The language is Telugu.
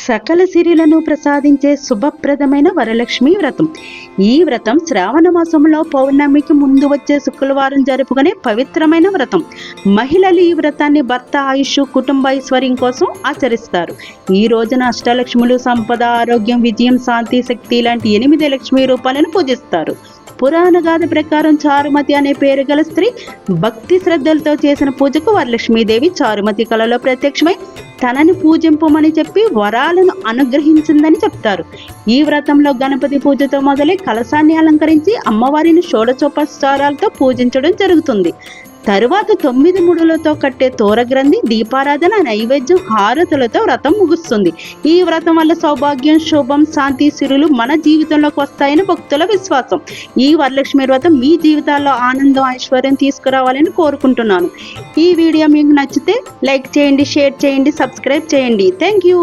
సకల సిరిలను ప్రసాదించే శుభప్రదమైన వరలక్ష్మి వ్రతం. ఈ వ్రతం శ్రావణ మాసంలో పౌర్ణమికి ముందు వచ్చే శుక్రవారం జరుపుకునే పవిత్రమైన వ్రతం. మహిళలు ఈ వ్రతాన్ని భర్త ఆయుష్, కుటుంబ ఐశ్వర్యం కోసం ఆచరిస్తారు. ఈ రోజున అష్టలక్ష్ములు, సంపద, ఆరోగ్యం, విజయం, శాంతి, శక్తి లాంటి 8 లక్ష్మీ రూపాలను పూజిస్తారు. పురాణ గాథ ప్రకారం చారుమతి అనే పేరు గల స్త్రీ భక్తి శ్రద్ధలతో చేసిన పూజకు వరలక్ష్మీదేవి చారుమతి కళలో ప్రత్యక్షమై తనని పూజింపమని చెప్పి వరాలను అనుగ్రహించిందని చెప్తారు. ఈ వ్రతంలో గణపతి పూజతో మొదలై కలశాన్ని అలంకరించి అమ్మవారిని షోడచోపచారాలతో పూజించడం జరుగుతుంది. తరువాత 9 ముడులతో కట్టే తోరగ్రంథి, దీపారాధన, నైవేద్యం, హారతులతో వ్రతం ముగుస్తుంది. ఈ వ్రతం వల్ల సౌభాగ్యం, శుభం, శాంతి, సిరులు మన జీవితంలోకి వస్తాయని భక్తుల విశ్వాసం. ఈ వరలక్ష్మి వ్రతం మీ జీవితాల్లో ఆనందం, ఐశ్వర్యం తీసుకురావాలని కోరుకుంటున్నాను. ఈ వీడియో మీకు నచ్చితే లైక్ చేయండి, షేర్ చేయండి, సబ్స్క్రైబ్ చేయండి. Thank you.